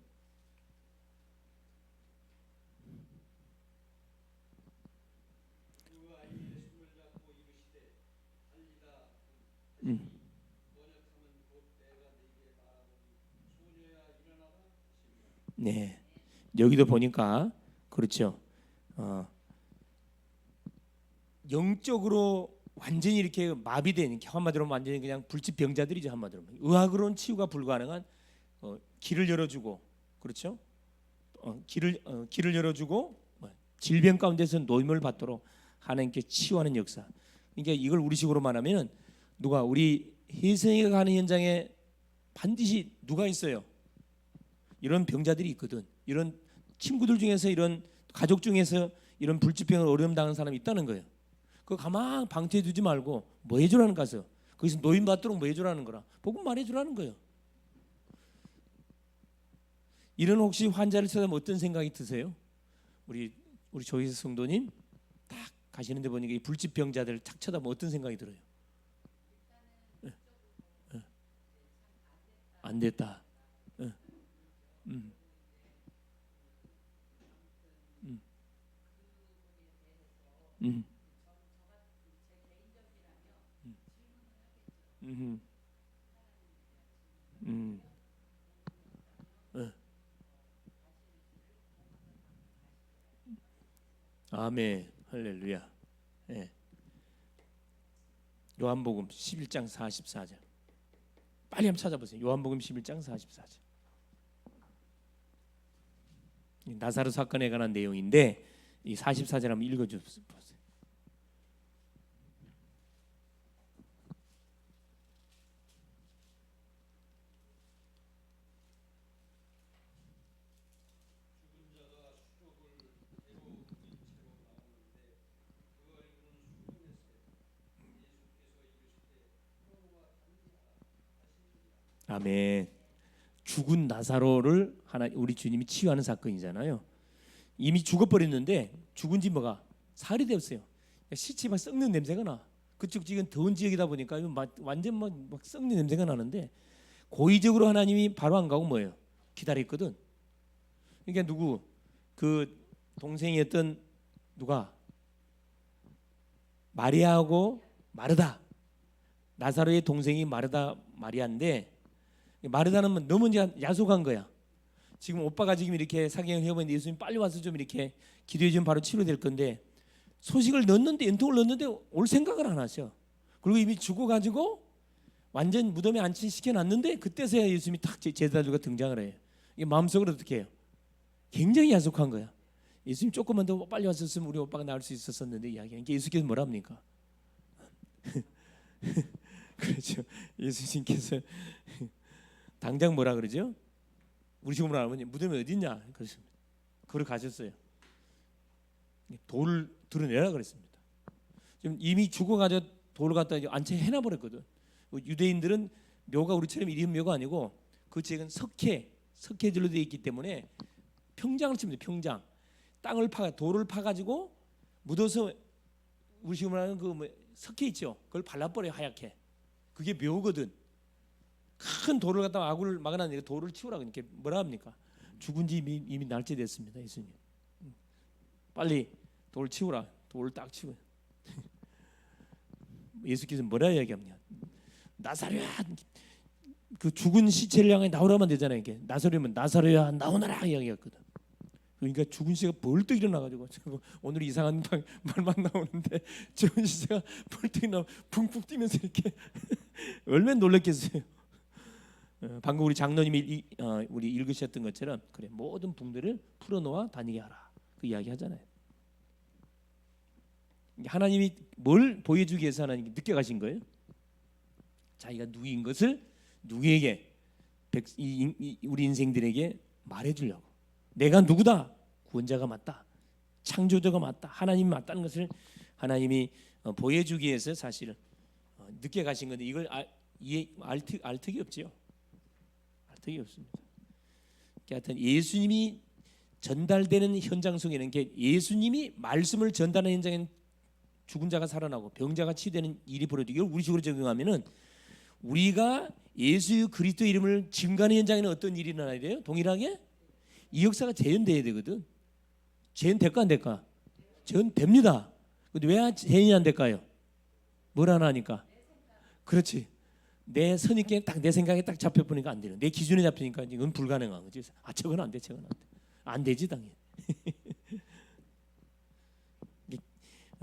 네. 여기도 보니까 그렇죠. 영적으로 완전히 이렇게 마비된, 한마디로 완전히 그냥 불치병자들이죠. 한마디로 의학으로는 치유가 불가능한 길을 열어주고, 그렇죠? 길을 열어주고 질병 가운데서 노임을 받도록 하나님께 치유하는 역사. 그러니까 이걸 우리식으로 말하면 누가 우리 혜성이가 가는 현장에 반드시 누가 있어요? 이런 병자들이 있거든. 이런 친구들 중에서, 이런 가족 중에서 이런 불치병을 어려움 당하는 사람이 있다는 거예요. 그거 가만 방치해 두지 말고 뭐 해주라는 가서 거기서 노임 받도록 뭐 해주라는 거라. 복음 말해주라는 거예요. 이런 혹시 환자를 찾아보면 어떤 생각이 드세요? 우리 조희수 성도님 딱 가시는데 보니까 이 불치병자들 탁 쳐다보면 어떤 생각이 들어요? 안 됐다. 음. 음. 음. 음. 음. 아멘. 할렐루야. 예. 요한복음 11장 44절. 빨리 한번 찾아보세요. 요한복음 11장 44절. 나사로 사건에 관한 내용인데 이 44절 한번 읽어 주세요. 아멘. 죽은 나사로를 우리 주님이 치유하는 사건이잖아요. 이미 죽어버렸는데 죽은 지 뭐가 사흘이 되었어요. 시체 막 썩는 냄새가 나. 그쪽 지금 더운 지역이다 보니까 완전 막 썩는 냄새가 나는데 고의적으로 하나님이 바로 안 가고 뭐예요? 기다렸거든. 그러니까 누구 그 동생이었던 누가 마리아하고 마르다, 나사로의 동생이 마리아인데 마르다는 너무 야속한 거야. 지금 오빠가 지금 이렇게 사경을 해보는데 예수님 빨리 와서 좀 이렇게 기도해 주면 바로 치료될 건데 소식을 넣었는데, 연통을 넣었는데 올 생각을 안 하셔. 그리고 이미 죽어가지고 완전 무덤에 안치시켜 놨는데 그때서야 예수님이 딱 제자들과 등장을 해요. 이게 마음속으로 어떻게 해요? 굉장히 야속한 거야. 예수님 조금만 더 빨리 왔었으면 우리 오빠가 나을 수 있었었는데 이야기하니까 예수께서 뭐라 합니까? 그렇죠. 예수님께서 당장 뭐라 그러죠? 우리 식으로 하면 무덤이 어디 있냐? 그렇습니다. 그걸 가셨어요. 돌을 드러내라 그랬습니다. 지금 이미 죽어가지고 돌을 갖다 안치해놔 버렸거든. 유대인들은 묘가 우리처럼 이런 묘가 아니고 그 지역은 석회질로 되어 있기 때문에 평장을 칩니다. 평장. 돌을 파가지고 묻어서 우리 식으로 하는 그 석회 있죠. 그걸 발라버려요. 하얗게. 그게 묘거든. 큰 돌을 갖다가 아구를 막아놨는데 돌을 치우라 그러니까 뭐라 합니까? 죽은 지 이미 날째 됐습니다. 예수님. 빨리 돌 치우라. 돌을 딱 치워. 예수께서 뭐라 이야기합니까? 나사로야, 그 죽은 시체를 향해 나오라면 되잖아요. 이게 나사로면 나사로야 나오너라 이야기했거든. 그러니까 죽은 시체가 벌떡 일어나가지고 오늘 이상한 말만 나오는데 죽은 시체가 벌떡 일어나 붕붕 뛰면서 이렇게 얼마나 놀랐겠어요. 방금 우리 장로님이 우리 읽으셨던 것처럼 그래 모든 붕들을 풀어놓아 다니게 하라 그 이야기 하잖아요. 하나님이 뭘 보여주기 위해서 하나님이 늦게 가신 거예요? 자기가 누구인 것을 누구에게 우리 인생들에게 말해주려고. 내가 누구다? 구원자가 맞다. 창조자가 맞다. 하나님이 맞다는 것을 하나님이 보여주기 위해서 사실 늦게 가신 건데 이걸 알 턱이 없지요. 알 턱이 없습니다. 하여튼 예수님이 전달되는 현장 속에는 게 예수님이 말씀을 전달하는 현장에는 죽은 자가 살아나고 병자가 치유되는 일이 벌어지고, 이걸 우리식으로 적용하면은 우리가 예수 그리스도 이름을 증거하는 현장에는 어떤 일이 일어나야 돼요? 동일하게 이 역사가 재현돼야 되거든. 재현될까 안 될까? 재현됩니다. 근데 왜 재현이 안 될까요? 뭘 하나 하니까. 그렇지. 내 선입견에 딱 내 생각에 딱 잡혀보니까 안 되는. 내 기준에 잡히니까 이건 불가능한 거지. 아, 저건 안 돼, 저건 안 돼. 안 되지 당연히.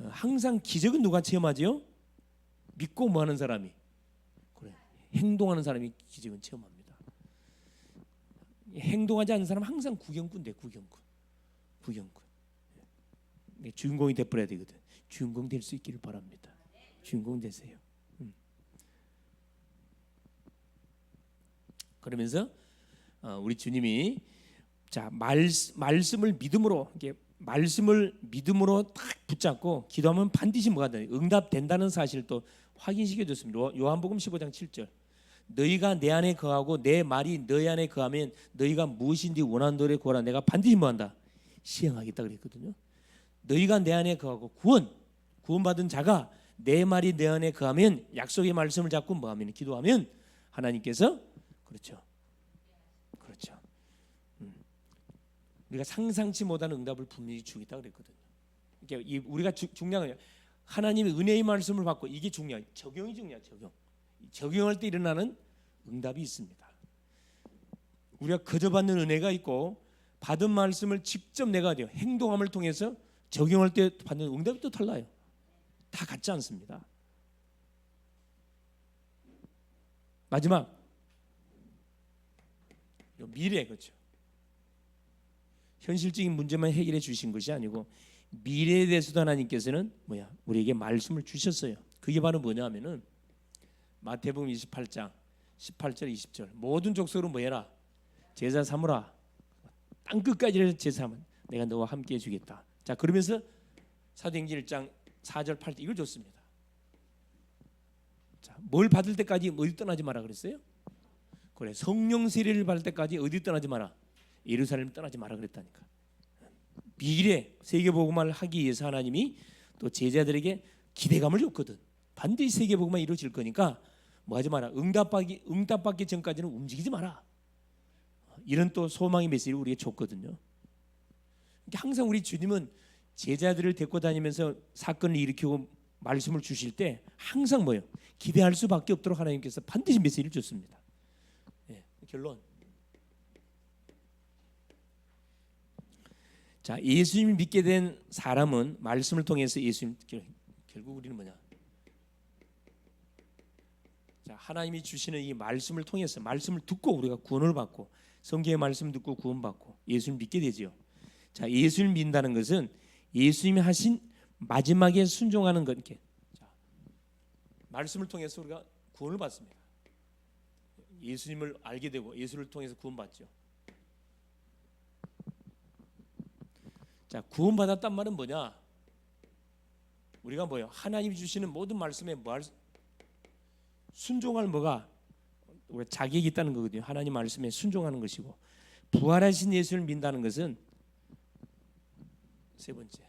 항상 기적은 누가 체험하지요? 믿고 뭐하는 사람이. 그래. 행동하는 사람이 기적은 체험합니다. 행동하지 않는 사람은 항상 구경꾼 돼. 구경꾼. 주인공이 돼버려야 되거든. 주인공 될 수 있기를 바랍니다. 주인공 되세요. 그러면서 우리 주님이 자 말씀을 믿음으로, 이게 말씀을 믿음으로 딱 붙잡고 기도하면 반드시 뭐가 돼? 응답된다는 사실을 또 확인시켜 줬습니다. 요한복음 15장 7절. 너희가 내 안에 거하고 내 말이 너희 안에 거하면 너희가 무엇인지 원하는 대로 구하라. 내가 반드시 뭐한다? 시행하겠다 그랬거든요. 너희가 내 안에 거하고 구원받은 자가 내 말이 내 안에 거하면, 약속의 말씀을 잡고 뭐하면, 기도하면 하나님께서 그렇죠. 우리가 상상치 못하는 응답을 분명히 주겠다 그랬거든요. 그러니까 우리가 중요한 건 하나님의 은혜의 말씀을 받고, 이게 중요해요. 적용이 중요해요. 적용할 때 일어나는 응답이 있습니다. 우리가 거저 받는 은혜가 있고, 받은 말씀을 직접 내가 돼요. 행동함을 통해서 적용할 때 받는 응답이 또 달라요. 다 같지 않습니다. 마지막 미래, 그렇죠. 현실적인 문제만 해결해 주신 것이 아니고 미래에 대해서도 하나님께서는 우리에게 말씀을 주셨어요. 그게 바로 뭐냐면은 마태복음 28장 18절 20절. 모든 족속으로 뭐해라? 제자 삼으라. 땅 끝까지 제자 삼은 내가 너와 함께 해주겠다. 자, 그러면서 사도행전 1장 4절 8절 이걸 줬습니다. 자, 뭘 받을 때까지 어디 떠나지 마라 그랬어요? 그래, 성령 세례를 받을 때까지 어디 떠나지 마라? 예루살렘 떠나지 마라 그랬다니까. 미래 세계복음화를 하기 위해서 하나님이 또 제자들에게 기대감을 줬거든. 반드시 세계복음화 이루어질 거니까 뭐 하지 마라. 응답받기 전까지는 움직이지 마라. 이런 또 소망의 메시지를 우리에게 줬거든요. 항상 우리 주님은 제자들을 데리고 다니면서 사건을 일으키고 말씀을 주실 때 항상 기대할 수밖에 없도록 하나님께서 반드시 메시지를 줬습니다. 결론. 자, 예수님을 믿게 된 사람은 말씀을 통해서 예수님, 결국 우리는 자, 하나님이 주시는 이 말씀을 통해서, 말씀을 듣고 우리가 구원을 받고, 성경의 말씀 듣고 구원받고 예수님을 믿게 되지요. 자, 예수님을 믿는다는 것은 예수님이 하신 마지막에 순종하는 것. 자, 말씀을 통해서 우리가 구원을 받습니다. 예수님을 알게 되고 예수를 통해서 구원받죠. 자, 구원받았단 말은 뭐냐? 우리가 하나님이 주시는 모든 말씀에 순종할 우리가 자격이 있다는 거거든요. 하나님 말씀에 순종하는 것이고, 부활하신 예수를 믿는다는 것은 세 번째,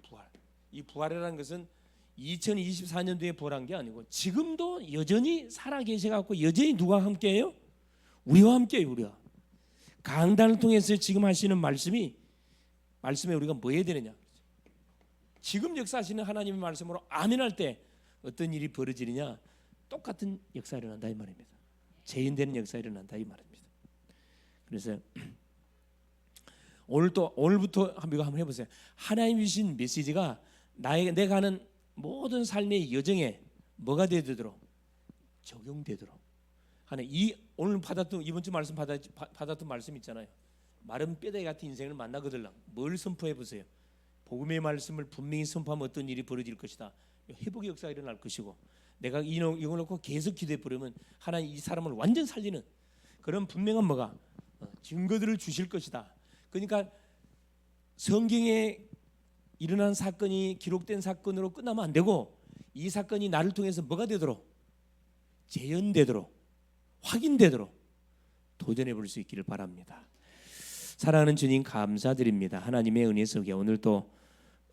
부활. 이 부활이라는 것은 2024년도에 부활한 게 아니고 지금도 여전히 살아 계셔갖고 여전히 누가 함께해요? 우리와 함께해요. 우리가 강단을 통해서 지금 하시는 말씀에 우리가 뭐 해야 되느냐? 지금 역사하시는 하나님의 말씀으로 아멘할 때 어떤 일이 벌어지느냐? 똑같은 역사가 일어난다 이 말입니다. 재현되는 역사가 일어난다 이 말입니다. 그래서 오늘부터 한번 해보세요. 하나님이 주신 메시지가 내가 하는 모든 삶의 여정에 뭐가 되도록 적용되도록 하는, 오늘 받았던 이번 주 말씀 받았던 말씀 있잖아요. 마른 뼈다귀 같은 인생을 만나거들라. 뭘 선포해 보세요. 복음의 말씀을 분명히 선포하면 어떤 일이 벌어질 것이다. 회복의 역사가 일어날 것이고, 내가 이걸 놓고 계속 기도해 버리면 하나님 이 사람을 완전 살리는 그런 분명한 증거들을 주실 것이다. 그러니까 성경에 일어난 사건이 기록된 사건으로 끝나면 안 되고, 이 사건이 나를 통해서 뭐가 되도록, 재현되도록, 확인되도록 도전해 볼 수 있기를 바랍니다. 사랑하는 주님 감사드립니다. 하나님의 은혜 속에 오늘 또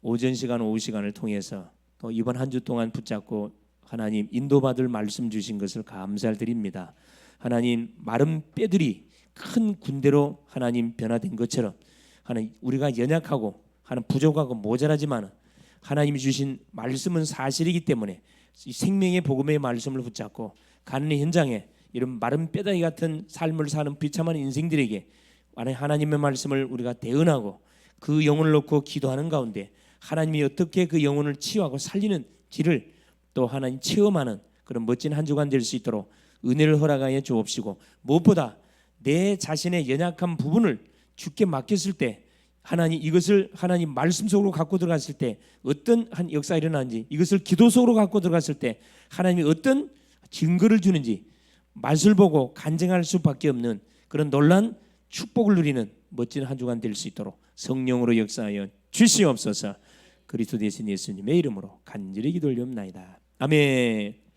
오전 시간 오후 시간을 통해서 또 이번 한 주 동안 붙잡고 하나님 인도받을 말씀 주신 것을 감사드립니다. 하나님 마른 뼈들이 큰 군대로 하나님 변화된 것처럼 하나님 우리가 연약하고 하나님 부족하고 모자라지만 하나님이 주신 말씀은 사실이기 때문에 이 생명의 복음의 말씀을 붙잡고 가는 현장에 이런 마른 뼈다귀 같은 삶을 사는 비참한 인생들에게 하나님의 말씀을 우리가 대언하고 그 영혼을 놓고 기도하는 가운데 하나님이 어떻게 그 영혼을 치유하고 살리는 길을 또 하나님 체험하는 그런 멋진 한 주간 될 수 있도록 은혜를 허락하여 주옵시고 무엇보다 내 자신의 연약한 부분을 주께 맡겼을 때 하나님 이것을 하나님 말씀 속으로 갖고 들어갔을 때 어떤 한 역사가 일어나는지 이것을 기도 속으로 갖고 들어갔을 때 하나님이 어떤 증거를 주는지 맛을 보고 간증할 수밖에 없는 그런 놀란 축복을 누리는 멋진 한 주간 될 수 있도록 성령으로 역사하여 주시옵소서. 그리스도 되신 예수님의 이름으로 간절히 기도 올리옵나이다. 아멘.